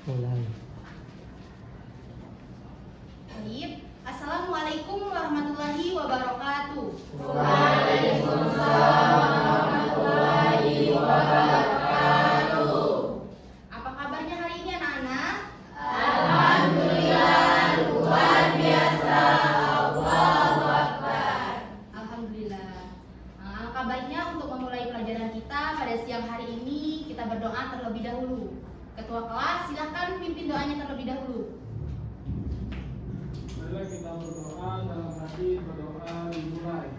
Mulai. Baik. Assalamualaikum warahmatullahi wabarakatuh. Waalaikumsalam warahmatullahi wabarakatuh. Apa kabarnya hari ini anak-anak? Alhamdulillah, luar biasa. Allahu Akbar. Alhamdulillah. Alangkah baiknya untuk memulai pelajaran kita pada siang hari ini, kita berdoa terlebih dahulu. Ketua kelas, silakan pimpin doanya terlebih dahulu. Marilah kita berdoa dalam hati, berdoa dimulai.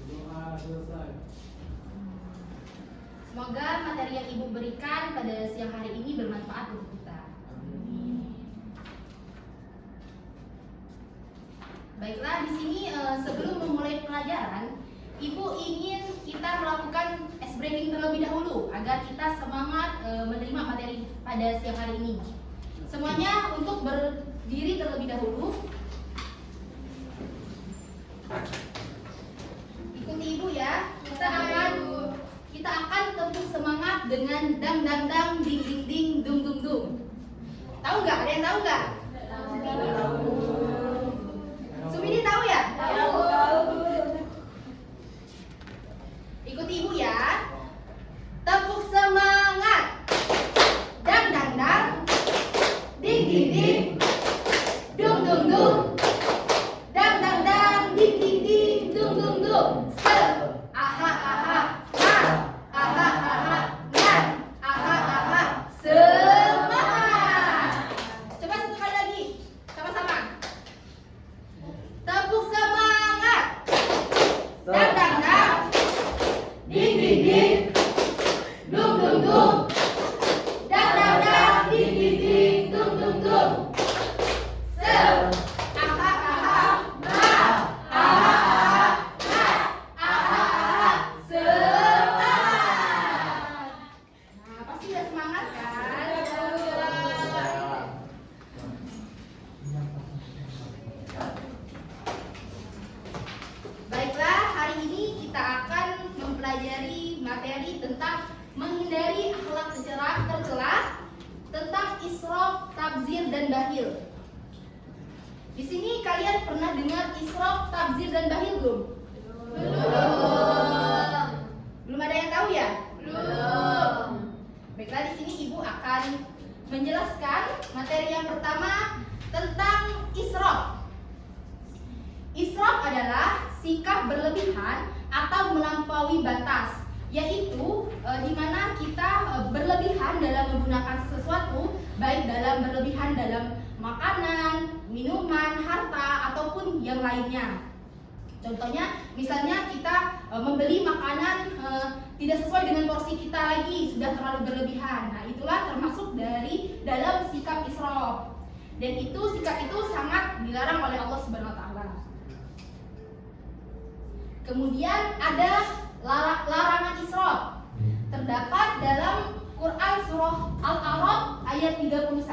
Doa selesai. Semoga materi yang Ibu berikan pada siang hari ini bermanfaat untuk kita. Baiklah, di sini sebelum memulai pelajaran, Ibu ingin kita melakukan ice breaking terlebih dahulu agar kita semangat menerima materi pada siang hari ini. Semuanya untuk berdiri terlebih dahulu. Ikuti Ibu ya. Kita akan tepuk semangat dengan dang dang dang ding ding ding dung dung dung. Tahu nggak? Ada yang tahu nggak? Sumini tahu ya? Tahu. Ikuti Ibu ya. Tepuk semangat. Dang dang dang. Ding ding ding. Dung dung dung. Dang dang dang. Ding ding ding. Dung dung dung. Se. Aha aha. Ha. Aha aha. Nan. Aha aha. Semangat. Coba satu kali lagi. Sama-sama. Tepuk semangat. Dang dang dang. Ding ding ding. Dung dung dung. Dang dang dang. Ding ding ding. Dung dung dung. Se. Aha aha. Ma. Aha aha. Ha. Aha aha. Semangat. Nah, pasti udah semangat kan? Baiklah, hari ini kita akan mempelajari materi tentang menghindari akhlak tercela, tentang israf, tabzir, dan bakhil. Di sini kalian pernah dengar israf, tabzir, dan bakhil belum? Belum. Belum ada yang tahu ya? Belum. Baiklah, di sini Ibu akan menjelaskan materi yang pertama tentang israf. Israf adalah sikap berlebihan atau melampaui batas, yaitu di mana kita berlebihan dalam menggunakan sesuatu, baik dalam berlebihan dalam makanan, minuman, harta, ataupun yang lainnya. Contohnya, misalnya kita membeli makanan tidak sesuai dengan porsi kita lagi, sudah terlalu berlebihan. Nah, itulah termasuk dari dalam sikap israf. Dan sikap itu sangat dilarang oleh Allah Subhanahu wa taala. Kemudian ada larangan israf. Terdapat dalam Quran surah Al-A'raf ayat 31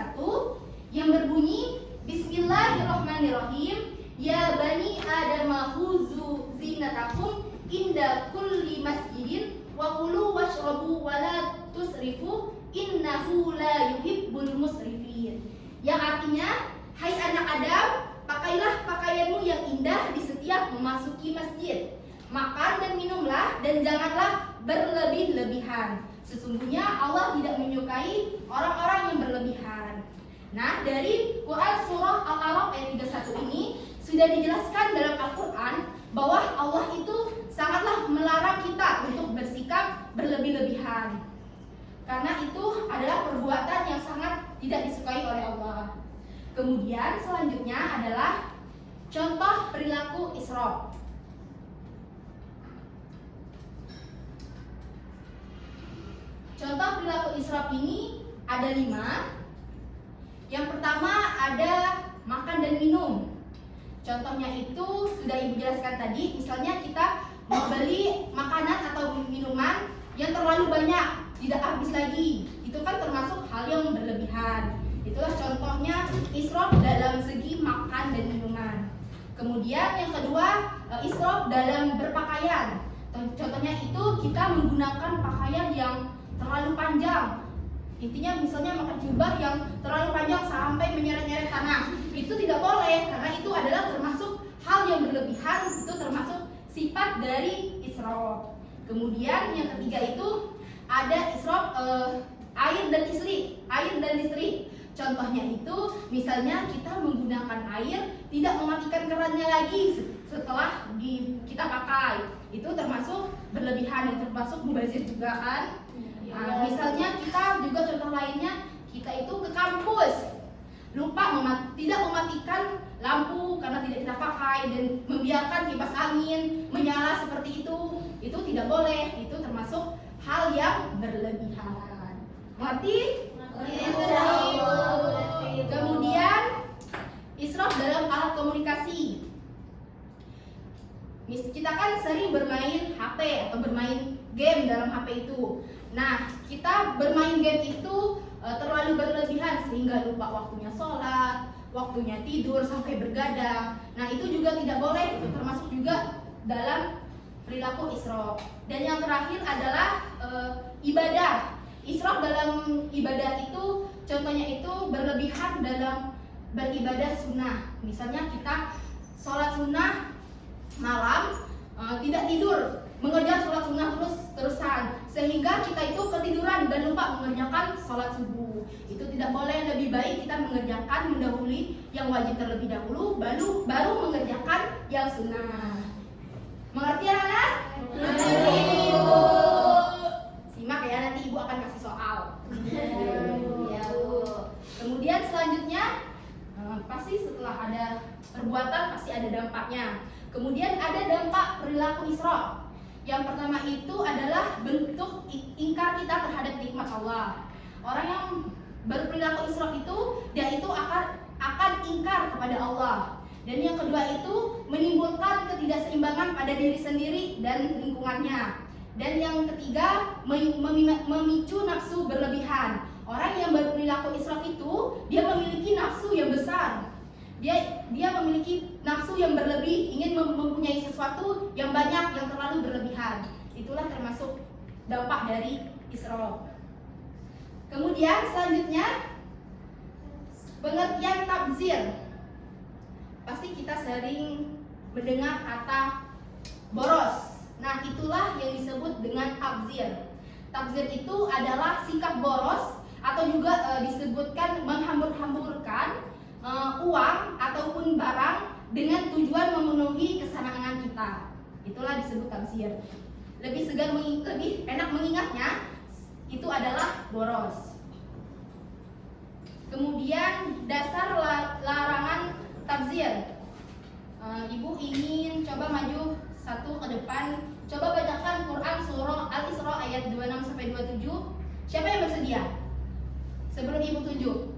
yang berbunyi Bismillahirrahmanirrahim. Ya bani Adam khuzu zinatakum inda kulli masjidin wa kulu washrabu wa la tusrifu innahu la yuhibbul musrifin. Yang artinya, hai anak Adam, pakailah pakaianmu yang indah di setiap memasuki masjid. Makan dan minumlah dan janganlah berlebih-lebihan. Sesungguhnya Allah tidak menyukai orang-orang yang berlebihan. Nah, dari Quran surah Al-A'raf ayat 31 ini sudah dijelaskan dalam Al-Quran bahwa Allah itu sangatlah melarang kita untuk bersikap berlebih-lebihan. Karena itu adalah perbuatan yang sangat tidak disukai oleh Allah. Kemudian selanjutnya adalah contoh perilaku israf. Contoh perilaku israf ini ada 5. Yang pertama ada makan dan minum. Contohnya itu sudah Ibu jelaskan tadi. Misalnya kita membeli makanan atau minuman yang terlalu banyak, tidak habis lagi. Itu kan termasuk hal yang berlebihan. Itulah contohnya israf dalam segi makan dan minuman. Kemudian yang kedua, israf dalam berpakaian. Contohnya itu kita menggunakan pakaian yang terlalu panjang. Intinya misalnya pakai jubah yang terlalu panjang sampai menyeret-nyeret tanah. Itu tidak boleh karena itu adalah termasuk hal yang berlebihan, itu termasuk sifat dari israf. Kemudian yang ketiga itu ada israf air dan listrik. Contohnya itu misalnya kita menggunakan air tidak mematikan kerannya lagi setelah kita pakai. Itu termasuk berlebihan, yang termasuk mubazir juga kan. Nah, misalnya kita juga contoh lainnya, kita itu ke kampus lupa tidak mematikan lampu karena tidak kita pakai dan membiarkan kipas angin menyala seperti itu tidak boleh. Itu termasuk hal yang berlebihan. Mengerti? Kemudian israf dalam alat komunikasi. Kita kan sering bermain HP atau bermain game dalam HP itu. Nah, kita bermain game itu terlalu berlebihan sehingga lupa waktunya sholat, waktunya tidur sampai bergadang. Nah, itu juga tidak boleh. Itu termasuk juga dalam perilaku israf. Dan yang terakhir adalah ibadah. Israf dalam ibadah itu contohnya itu berlebihan dalam beribadah sunnah. Misalnya kita sholat sunnah malam, tidak tidur, mengerjakan sholat sunnah terusan sehingga kita itu ketiduran dan lupa mengerjakan sholat subuh. Itu tidak boleh. Lebih baik kita mendahului yang wajib terlebih dahulu, baru mengerjakan yang sunnah. Mengerti anak-anak? Mengerti, Bu. Simak ya, nanti ibu akan kasih soal. Ya, Bu. Kemudian selanjutnya pasti setelah ada perbuatan pasti ada dampaknya. Kemudian ada dampak perilaku israf. Yang pertama itu adalah bentuk ingkar kita terhadap nikmat Allah. Orang yang berperilaku israf itu dia itu akan ingkar kepada Allah. Dan yang kedua itu menimbulkan ketidakseimbangan pada diri sendiri dan lingkungannya. Dan yang ketiga memicu nafsu berlebihan. Orang yang berperilaku israf itu dia memiliki nafsu yang besar. Dia memiliki nafsu yang berlebih, ingin mempunyai sesuatu yang banyak, yang terlalu berlebihan. Itulah termasuk dampak dari israf. Kemudian selanjutnya pengertian tabzir. Pasti kita sering mendengar kata boros. Nah, itulah yang disebut dengan tabzir. Tabzir itu adalah sikap boros atau juga disebutkan menghambur-hamburkan uang ataupun barang dengan tujuan memenuhi kesenangan kita. Itulah disebut tabzir. Lebih enak mengingatnya, itu adalah boros. Kemudian dasar larangan tabzir. Ibu ingin coba maju satu ke depan. Coba bacakan Quran surah Al-Isra ayat 26 sampai 27. Siapa yang bersedia? Sebelum ibu tunjuk.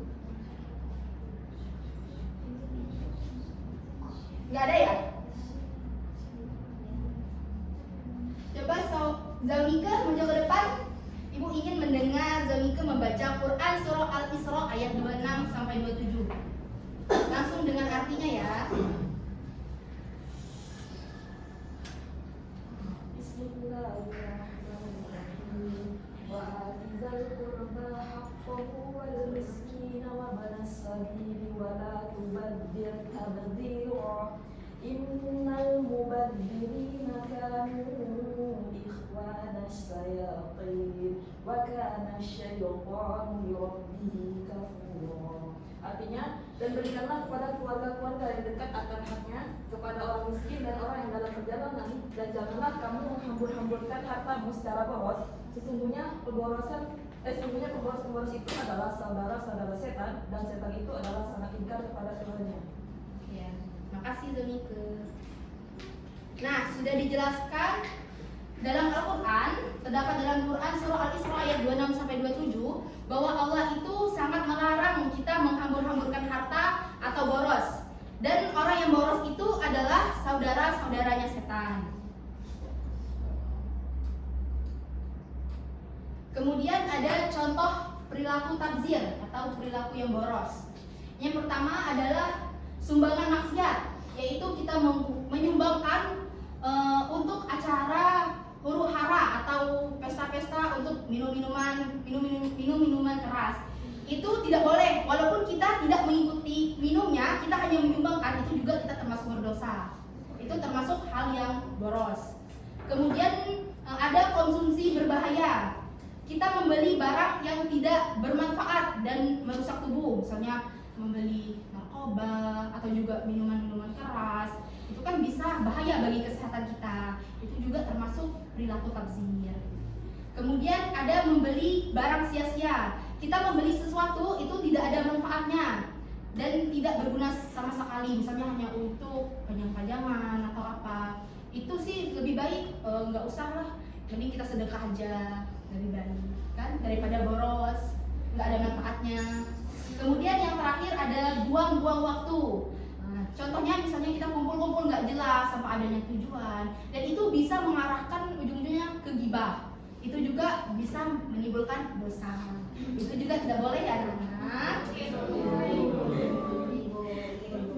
Nggak ada ya? Coba Zaumika maju ke depan. Ibu ingin mendengar Zaumika membaca Quran surah Al-Isra ayat 26 sampai 27. Langsung dengan artinya ya. Bismillahirrahmanirrahim. Wa atizal qurba haqqahu wal miskina wa banas sabili wa la tubadzir tabdzira. Innal mubadzirina kanu ikhwana syayatin wa kana syaitanu lirabbihi kafura. Artinya, dan berikanlah kepada keluarga-keluarga yang dekat akan haknya, kepada orang miskin dan orang yang dalam perjalanan, dan janganlah kamu menghambur-hamburkan hartamu secara boros. Sesungguhnya pemboros itu adalah saudara-saudara setan, dan setan itu adalah sangat ingkar kepada Tuhannya. Ya, makasih Zaumika. Nah, sudah dijelaskan dalam Al-Quran, terdapat dalam Quran surah Al-Isra ayat 26 sampai 27 bahwa Allah itu sangat melarang kita menghambur-hamburkan harta atau boros. Dan orang yang boros itu adalah saudara-saudaranya setan. Kemudian ada contoh perilaku tabzir atau perilaku yang boros. Yang pertama adalah sumbangan maksiat, yaitu kita menyumbangkan untuk acara minuman keras. Itu tidak boleh, walaupun kita tidak mengikuti minumnya, kita hanya menyumbangkan, itu juga kita termasuk berdosa. Itu termasuk hal yang boros. Kemudian ada konsumsi berbahaya. Kita membeli barang yang tidak bermanfaat dan merusak tubuh, misalnya membeli narkoba atau juga minuman-minuman keras. Itu kan bisa bahaya bagi kesehatan kita. Itu juga termasuk perilaku tabzir. Kemudian ada membeli barang sia-sia. Kita membeli sesuatu itu tidak ada manfaatnya dan tidak berguna sama sekali, misalnya hanya untuk pajang-pajangan atau apa. Itu sih lebih baik nggak usah lah, mending kita sedekah aja, lebih baik kan daripada boros, nggak ada manfaatnya. Kemudian yang terakhir ada buang-buang waktu. Nah, contohnya misalnya kita kumpul-kumpul nggak jelas tanpa adanya tujuan, dan itu bisa mengarahkan ujung-ujungnya ke ghibah. Itu juga bisa menimbulkan dosa. Itu juga tidak boleh ya anak-anak.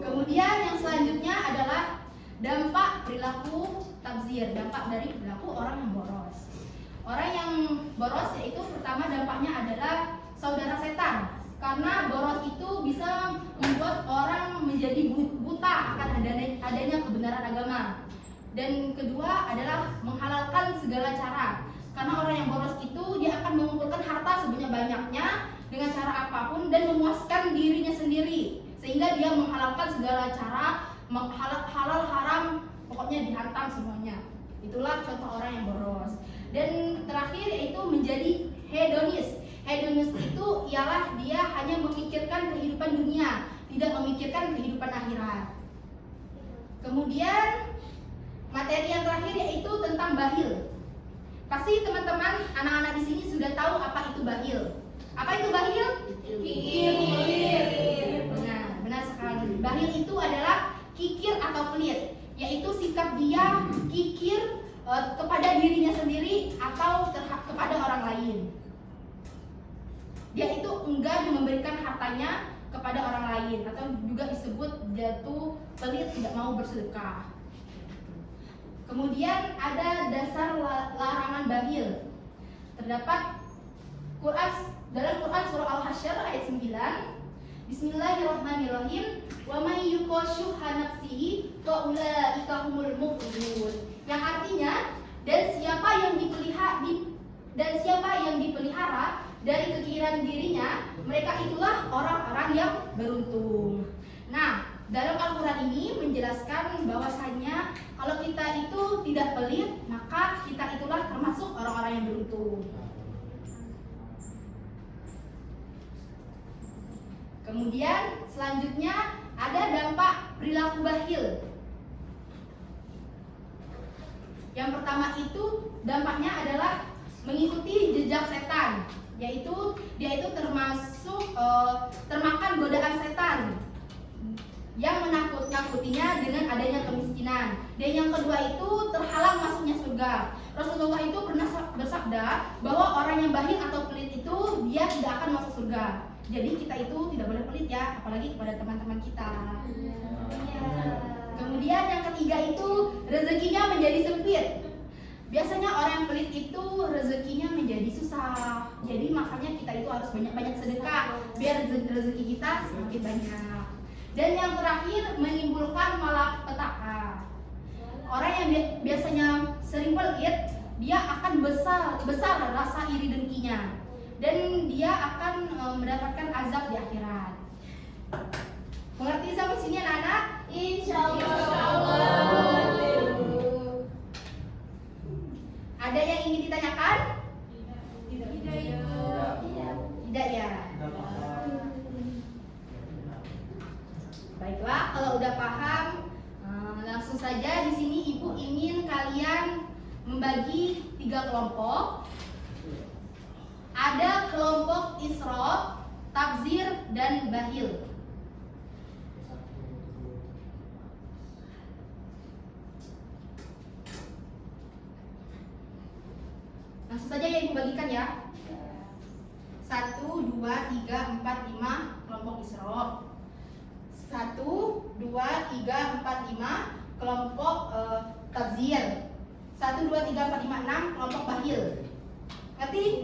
Kemudian yang selanjutnya adalah dampak perilaku tabzir, dampak dari perilaku orang yang boros. Orang yang boros yaitu pertama dampaknya adalah saudara setan. Karena boros itu bisa membuat orang menjadi buta akan adanya kebenaran agama. Dan kedua adalah menghalalkan segala cara. Karena orang yang boros itu dia akan mengumpulkan harta sebanyak-banyaknya dengan cara apapun dan memuaskan dirinya sendiri, sehingga dia menghalalkan segala cara, halal haram pokoknya dihantam semuanya. Itulah contoh orang yang boros. Dan terakhir yaitu menjadi hedonis. Hedonis itu ialah dia hanya memikirkan kehidupan dunia, tidak memikirkan kehidupan akhirat. Kemudian materi yang terakhir yaitu tentang bakhil. Pasti teman-teman anak-anak di sini sudah tahu apa itu bakhil. Apa itu bakhil? Kikir. Benar sekali. Bakhil itu adalah kikir atau pelit, yaitu sikap dia kikir kepada dirinya sendiri atau kepada orang lain. Dia itu enggan memberikan hartanya kepada orang lain, atau juga disebut jatuh pelit, tidak mau bersedekah. Kemudian ada dasar larangan bakhil. Terdapat dalam Quran surah Al-Hasyr ayat 9. Bismillahirrahmanirrahim. Wa may yuqashuha nafsihi fa ulaika humul muflihun. Yang artinya dan siapa yang dipelihara dari kekiran dirinya, mereka itulah orang-orang yang beruntung. Nah, dalam Al-Quran ini menjelaskan bahwasannya kalau kita itu tidak pelit, maka kita itulah termasuk orang-orang yang beruntung. Kemudian selanjutnya ada dampak perilaku bakhil. Yang pertama itu dampaknya adalah mengikuti jejak setan, yaitu dia itu termasuk termakan godaan setan yang menakut-nakutinya dengan adanya kemiskinan. Dan yang kedua itu terhalang masuknya surga. Rasulullah itu pernah bersabda bahwa orang yang bakhil atau pelit itu dia tidak akan masuk surga. Jadi kita itu tidak boleh pelit ya, apalagi kepada teman-teman kita. Ya. Kemudian yang ketiga itu rezekinya menjadi sempit. Biasanya orang yang pelit itu rezekinya menjadi susah. Jadi makanya kita itu harus banyak-banyak sedekah biar rezeki kita semakin banyak. Dan yang terakhir menimbulkan malapetaka. Orang yang biasanya sering pelit, dia akan besar rasa iri dengkinya, dan dia akan mendapatkan azab di akhirat. Mengerti sampai sini anak-anak? Insyaallah. Ada yang ingin ditanyakan? Tidak ya. Baiklah, kalau udah paham, langsung saja di sini Ibu ingin kalian membagi 3 kelompok. Ada kelompok israf, tabzir, dan bakhil. Langsung saja ya Ibu bagikan ya. 1, 2, 3, 4, 5 kelompok israf. 1, 2, 3, 4, 5 kelompok tabzir. 1, 2, 3, 4, 5, 6 kelompok bakhil. Ngerti Berarti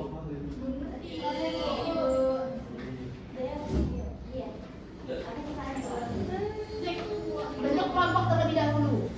bentuk kelompok terlebih dahulu.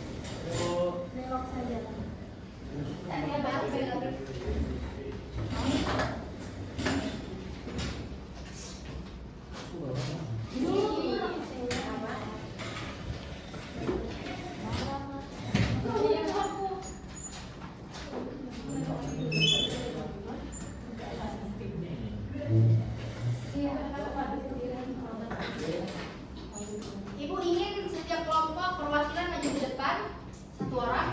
Ibu ingin setiap kelompok perwakilan maju ke depan, satu orang.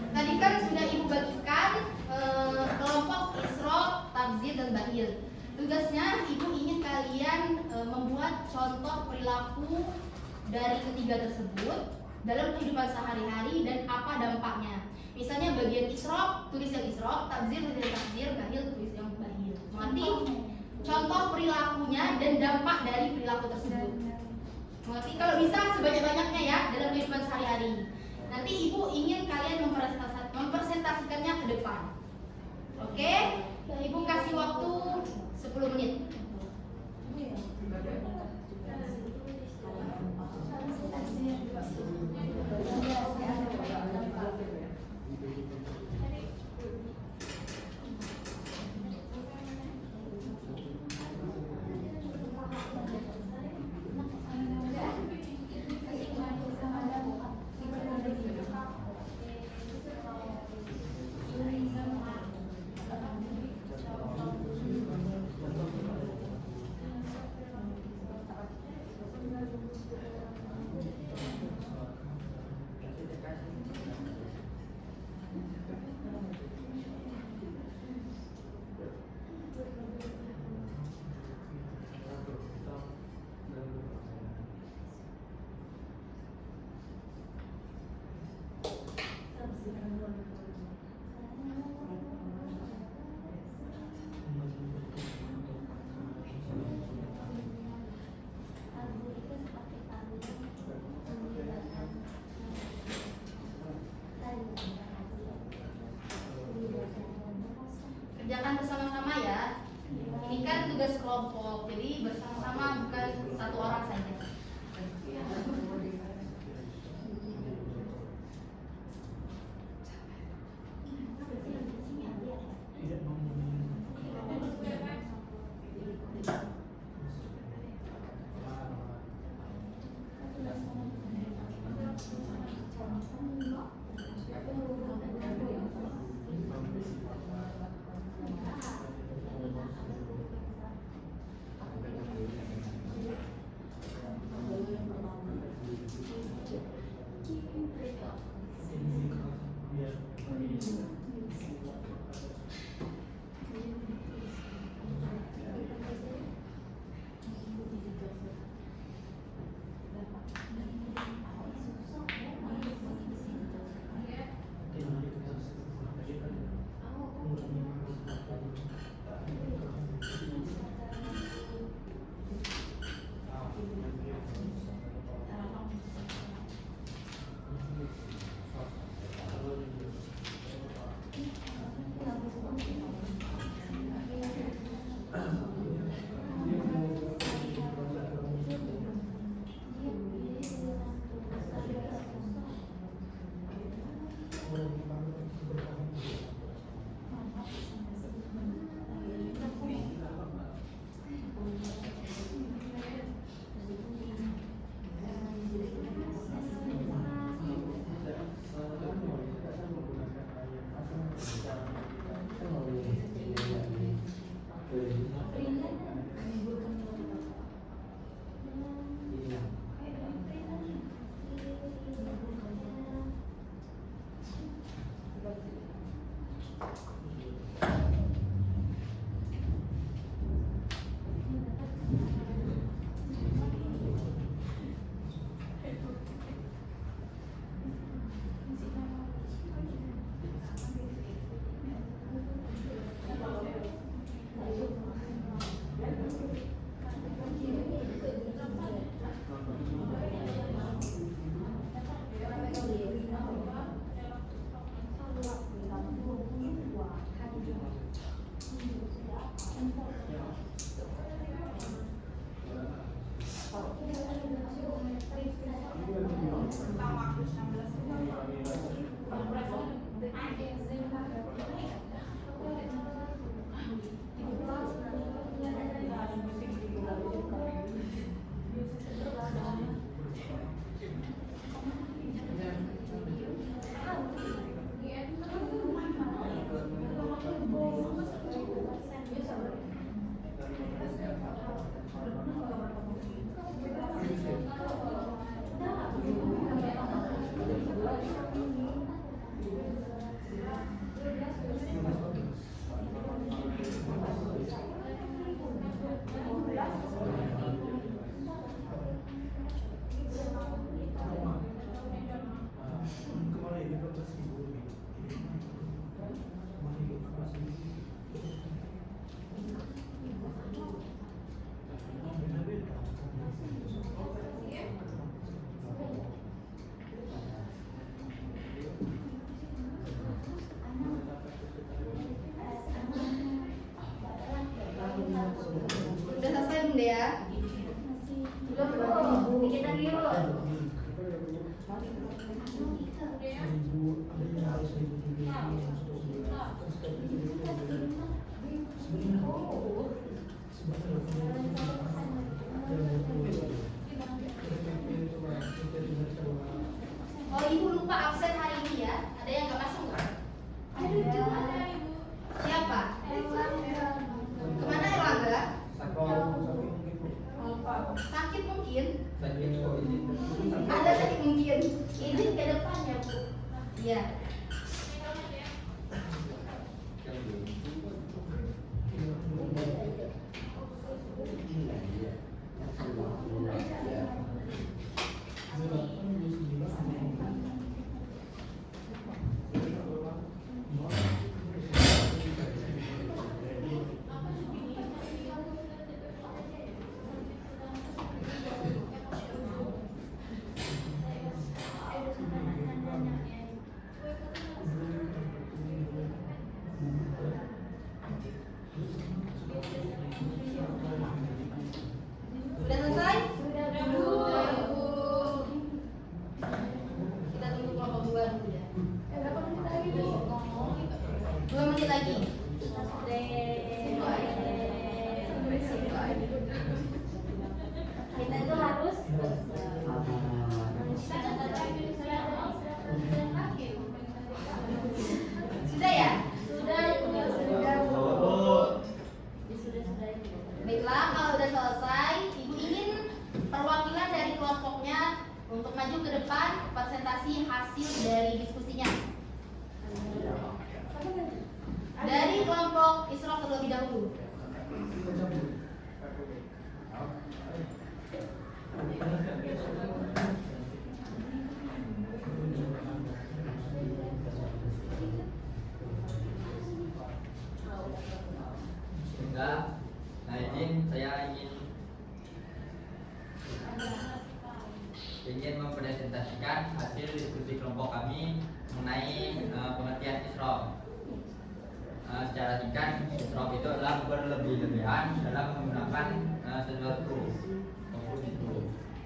Tadi kan sudah ibu bagikan kelompok Isra, Tabzir, dan Bahil. Tugasnya ibu ingin kalian membuat contoh perilaku dari ketiga tersebut dalam kehidupan sehari-hari dan apa dampaknya. Misalnya bagian Isra, tulis yang Isra, Tabzir tulis yang Tabzir, Bahil tulis yang Bahil. Mengerti? Contoh perilakunya dan dampak dari perilaku tersebut. Mengerti? Kalau bisa sebanyak-banyaknya ya dalam kehidupan sehari-hari. Nanti ibu ingin kalian mempresentasikannya ke depan. Oke? Ibu kasih waktu 10 menit. Kerjakan bersama-sama ya. Ini kan tugas kelompok, jadi bersama-sama bukan satu orang saja. absen hari ini ya. Ada yang nggak masuk nggak? Ada Ibu. Siapa? Kemana Erlangga? Sakit mungkin. Ada sakit mungkin. Izin ke depan ya Bu. Iya. Sudah selesai? Sudah Bu. Kita tunggu kelompok 2 dulu ya. Berapa menit lagi? 2 menit lagi. Kita itu harus Sudah ya? sudah. Baiklah, kalau sudah selesai, Ibu ingin perwakilan dari kelompoknya untuk maju ke depan presentasi hasil dari diskusinya. Dari kelompok Isra terlebih dahulu. Sudah, nah izin saya ingin mempresentasikan hasil diskusi kelompok kami mengenai pengertian isrof. Secara singkat, isrof itu adalah berlebih-lebihan dalam menggunakan sesuatu.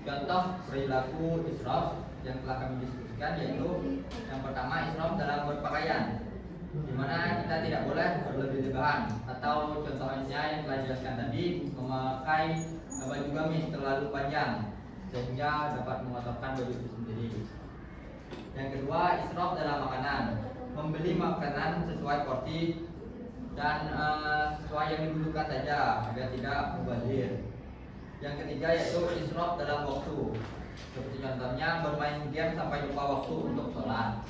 Contoh perilaku isrof yang telah kami diskusikan yaitu yang pertama isrof dalam berpakaian, di mana kita tidak boleh berlebih-lebihan, atau contohnya yang telah dijelaskan tadi, memakai baju gamis terlalu panjang sehingga dapat mengotorkan baju itu sendiri. Yang kedua, israf dalam makanan, membeli makanan sesuai porsi dan sesuai yang dibutuhkan saja agar tidak mubazir. Yang ketiga yaitu israf dalam waktu, seperti contohnya bermain game sampai lupa waktu untuk sholat.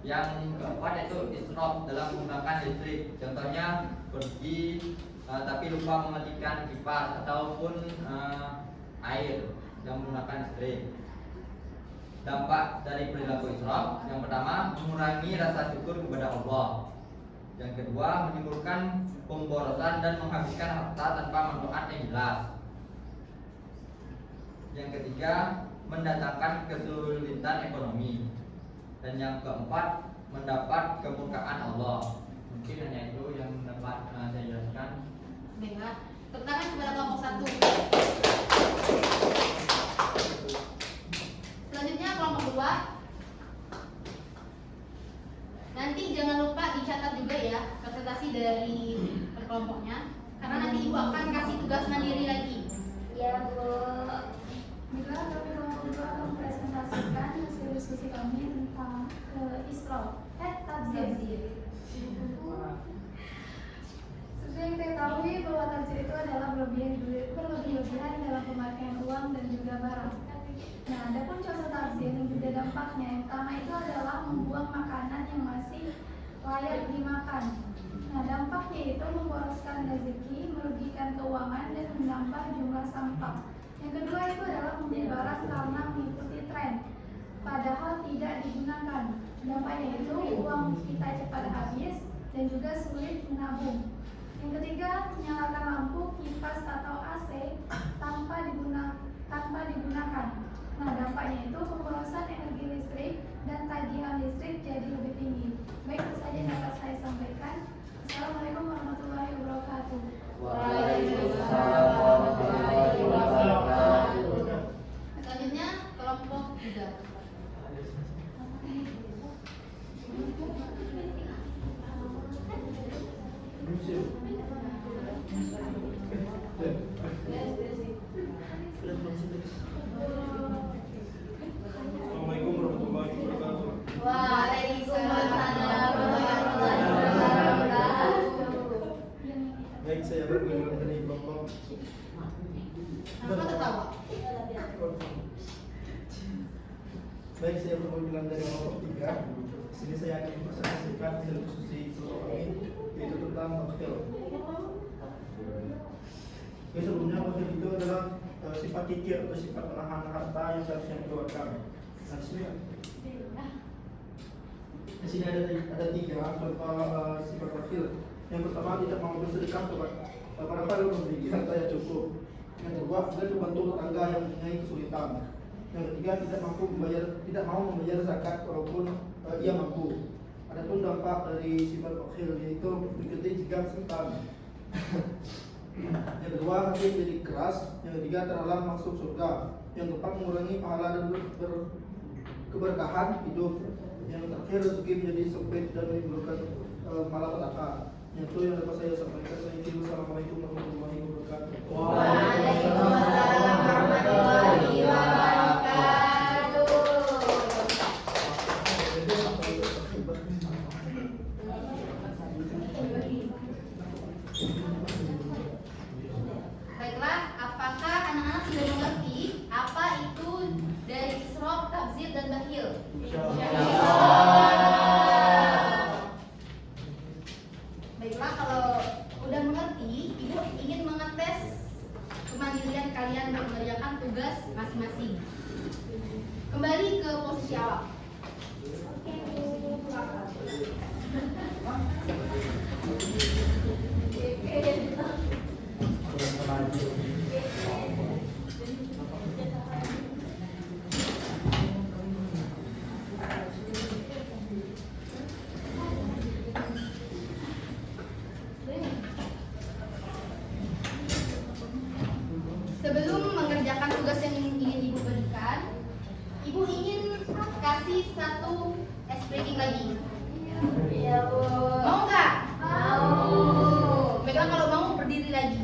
Yang keempat yaitu israf dalam menggunakan listrik, contohnya pergi tapi lupa mematikan kipas ataupun air yang menggunakan listrik. Dampak dari perilaku israf, yang pertama mengurangi rasa syukur kepada Allah. Yang kedua menimbulkan pemborosan dan menghabiskan harta tanpa manfaat yang jelas. Yang ketiga mendatangkan kesulitan ekonomi. Dan yang keempat mendapat kemurkaan Allah. Mungkin hanya itu yang dapat saya jelaskan. Baiklah, tepuk tangan kepada kelompok 1. Selanjutnya kelompok 2. Nanti jangan lupa dicatat juga ya presentasi dari kelompoknya, karena nanti Ibu akan kasih tugas mandiri lagi. Ya Bu. Baiklah, kami kelompok 2 akan mempresentasikan hasil diskusi kami tentang israf, tabzir. Seperti yang kita ketahui bahwa tabzir itu adalah berlebih-lebihan dalam pemakaian uang dan juga barang. Nah, adapun contoh tabzir dan juga dampaknya, yang pertama itu adalah membuang makanan yang masih layak dimakan. Nah, dampaknya itu memboroskan rezeki, merugikan keuangan dan menambah jumlah sampah. Yang kedua itu adalah membeli barang karena mengikuti tren, padahal tidak digunakan. Dampaknya itu uang kita cepat habis dan juga sulit menabung. Yang ketiga, menyalakan lampu, kipas atau AC tanpa digunakan. Nah, dampaknya itu pemborosan energi listrik dan tagihan listrik jadi lebih tinggi. Baik, itu saja yang dapat saya sampaikan. Assalamualaikum warahmatullahi wabarakatuh. Waalaikumsalam warahmatullahi wabarakatuh. Selanjutnya kelompok 3. Assalamualaikum warahmatullahi wabarakatuh. Waalaikumsalam warahmatullahi wabarakatuh. Baik, saya bergabung dari kelompok. Kenapa ketawa? Baik, saya perwakilan dari kelompok 3. Sini saya akan mempresentasikan hasil diskusi kelompok kami, yaitu tentang wakil. Oke, sebelumnya wakil itu adalah sifat kikir atau sifat menahan harta yang seharusnya dikeluarkan. Nah, di sini ada 3 contoh sifat wakil. Yang pertama, tidak mau bersedekah kepada memberi harta yang cukup. Yang kedua, dia membantu tetangga yang mempunyai kesulitan. Yang ketiga, tidak mau membayar zakat walaupun ia mampu. Adapun dampak dari sifat wakil yaitu berikutnya jika sentan. Yang kedua, hati menjadi keras. Yang ketiga, terhalang masuk surga. Yang keempat, mengurangi pahala dan keberkahan hidup. Yang terakhir, rezeki menjadi sempit dan menimbulkan malapetaka. Itu yang dapat saya sampaikan. Assalamualaikum warahmatullahi wabarakatuh. Waalaikumsalam warahmatullahi wabarakatuh. Baiklah, apakah anak-anak sudah mengerti apa itu dari israf, tabdzir, dan bakhil? Baiklah, kalau udah mengerti, Ibu ingin mengetes kemandirian kalian mengerjakan tugas masing-masing. Kembali ke posisi awal. Sebelum mengerjakan tugas yang ingin Ibu berikan, Ibu ingin kasih satu ice breaking lagi. Iya, Bu. Mau nggak? Mau. Baiklah, kalau mau berdiri lagi.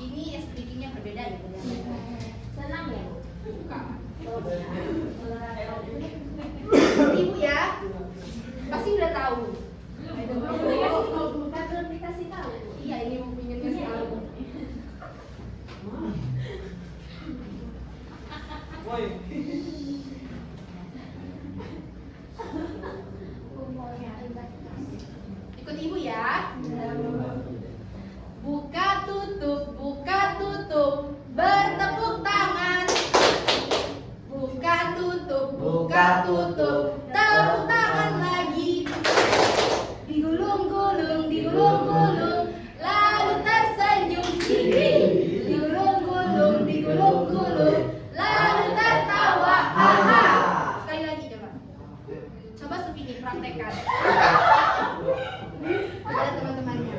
Ini ice breakingnya berbeda ya. Senang ya, Bu? Ibu ya, pasti udah tahu. Belum dikasih tahu. Iya, ini Ibu ingin kasih tahu. Ikut Ibu ya. Buka tutup, bertepuk tangan. Buka tutup, tepuk tangan lagi. Digulung-gulung, lalu tersenyum. Digulung-gulung, lalu tertawa. Haha. Sekali lagi coba. Coba Supini praktekkan. Ada teman-temannya.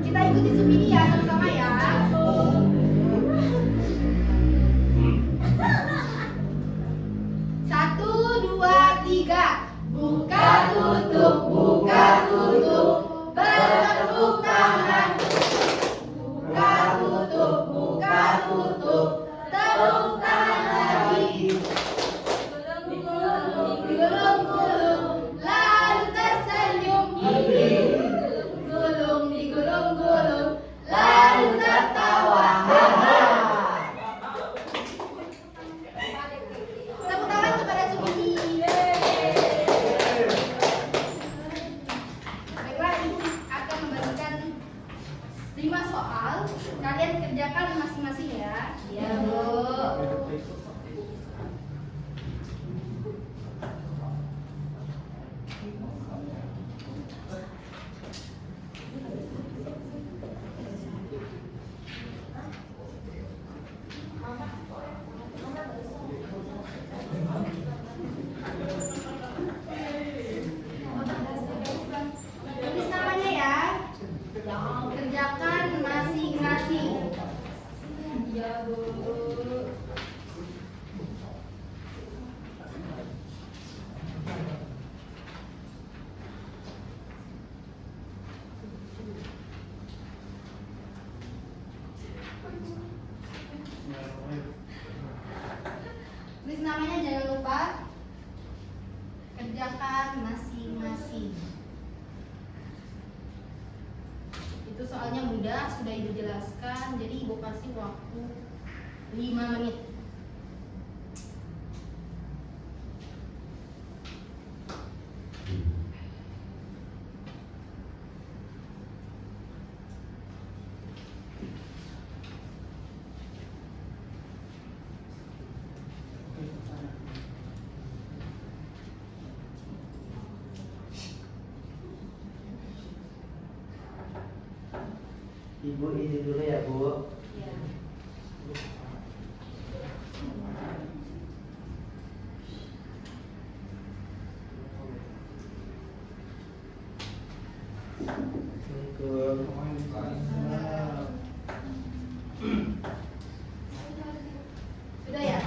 Kita ikuti Supini ya, sama-sama ya. Satu, dua, tiga. Buka tutup, bertepuk tangan. Buka tutup, tepuk tangan lagi. Digulung-gulung, lalu tersenyum. Digulung-gulung, lalu tertawa. Tepuk tangan kepada Supini. Baiklah, Ibu akan membagikan 5 soal. Kalian kerjakan masing-masing ya. Iya, Bu. Tulis namanya ya. Kerjakan masing-masing. Iya, Bu. Tulis namanya, jangan lupa. Kerjakan masing-masing. Itu soalnya mudah, sudah Ibu jelaskan. Jadi Ibu kasih waktu 5 menit. Ibu izin dulu ya, Bu. Ya. Sudah ya?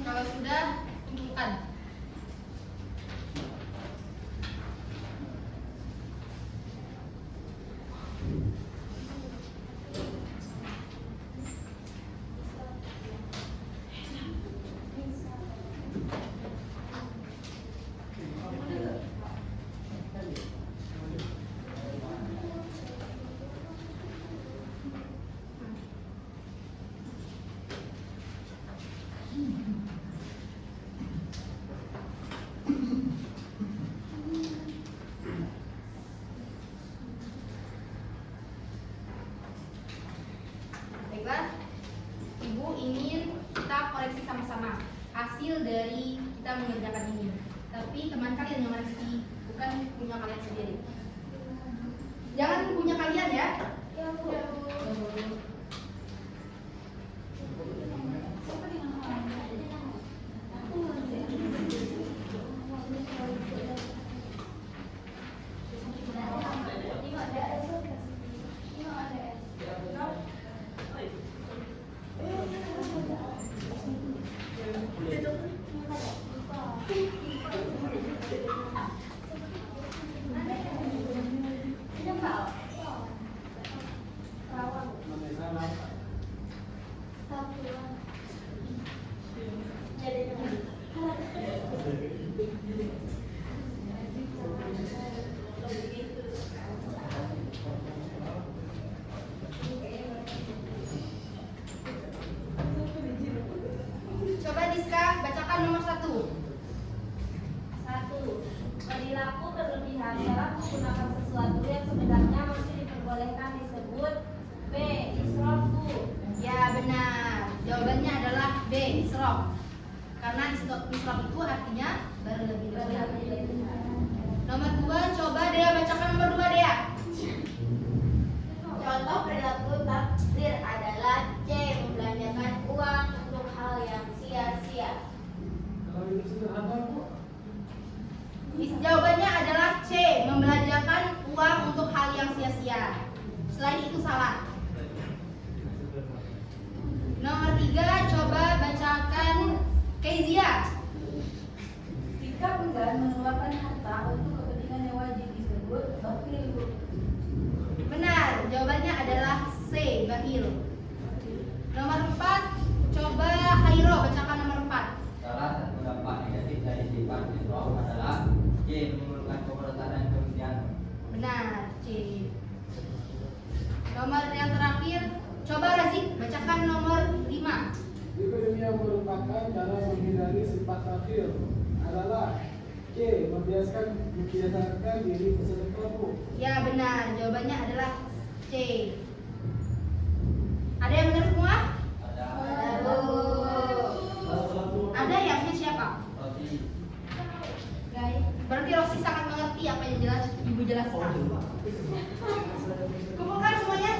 Kalau sudah, kumpulkan. Baiklah, Ibu ingin kita koreksi sama-sama hasil dari kita mengerjakan ini. Tapi teman kalian yang koreksi, bukan punya kalian sendiri. Jangan punya kalian ya. Ya, Bu. Coba Diska bacakan nomor 1. 1. Perilaku berlebihan dalam menggunakan sesuatu yang sebenarnya masih diperbolehkan disebut B. Israf, Bu. Ya benar. Jawabannya adalah B. Israf. Karena israf itu artinya berlebihan. Nomor 2, coba Dea bacakan nomor 2, Dea. Contoh perilaku tabdzir adalah C. Membelanjakan uang untuk hal yang sia-sia. Kalau itu sederhana, Bu. Jawabannya adalah C. Membelanjakan uang untuk hal yang sia-sia. Selain itu salah. Nomor 3, coba bacakan Kezia. Sikap enggan mengeluarkan harta untuk kepentingan yang wajib disebut bakhil, Bu. Benar, jawabannya adalah C. Bakhil. Nomor 4, coba Khairo bacakan nomor 4. Salah satu dampak negatif dari sifat israf adalah C. Menimbulkan pemberontakan dan kemudian. Benar, C. Nomor yang terakhir, coba Razik bacakan nomor 5. Jika dunia merupakan cara menghindari sifat akhir adalah C. Membiasakan diri bersedekah, Bu. Ya benar, jawabannya adalah C. Ada yang benar semua? Ada Ada yang siapa? roti. Berarti Rosi sangat mengerti apa yang jelas Ibu jelaskan. Kumpulkan semuanya.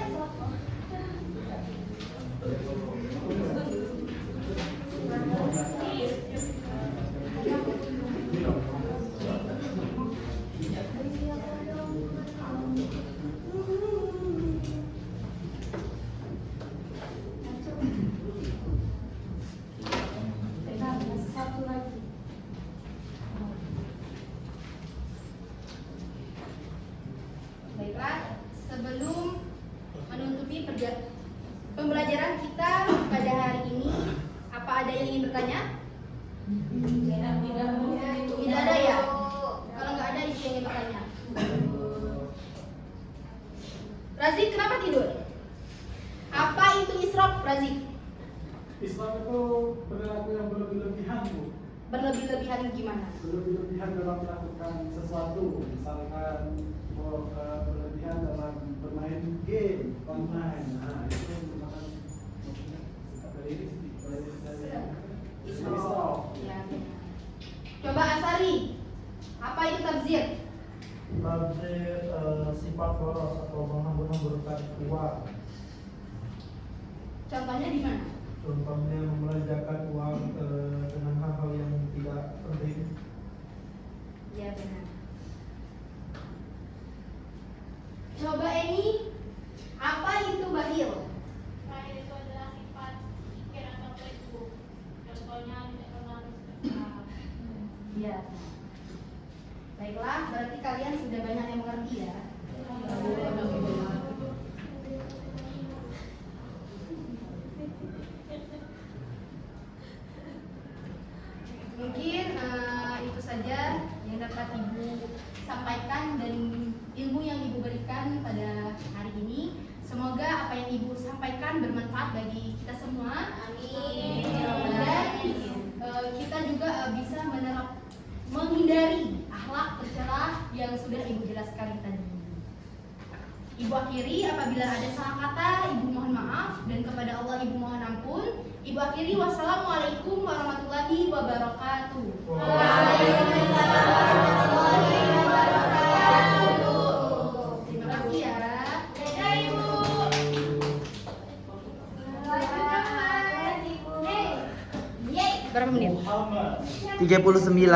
Razik, kenapa tidur? Apa itu israf, Razik? Islam itu perilaku yang berlebih-lebihan, Bu. Berlebih-lebihan gimana? Berlebih-lebihan dalam melakukan sesuatu, misalkan berlebihan dalam bermain game online. Nah, itu merupakan sikap dari Islam. Ya, benar. Coba Asari, apa itu tabzir? Tabzir sifat boros atau menghambur-hamburkan uang. Contohnya di mana? Contohnya membelanjakan uang dengan hal-hal yang tidak penting. Ya, benar. Coba ini, apa itu bakhil? Bakhil itu adalah sifat kikir atau penipu. Contohnya tidak pernah bersedekah. Ya. Baiklah, berarti kalian sudah banyak yang mengerti ya. Mungkin itu saja yang dapat Ibu sampaikan dan ilmu yang Ibu berikan pada hari ini. Semoga apa yang Ibu sampaikan bermanfaat bagi kita semua. Amin. Dan kita juga bisa menghindari akhlak tercela yang sudah Ibu jelaskan tadi. Ibu akhiri, apabila ada salah kata, Ibu mohon maaf, dan kepada Allah Ibu mohon ampun. Ibu akhiri, wassalamualaikum warahmatullahi wabarakatuh. Waalaikumsalam warahmatullahi wabarakatuh. Terima kasih ya. Dadah, Ibu. Selamat, Ibu. Yeay. Berapa menit? 39.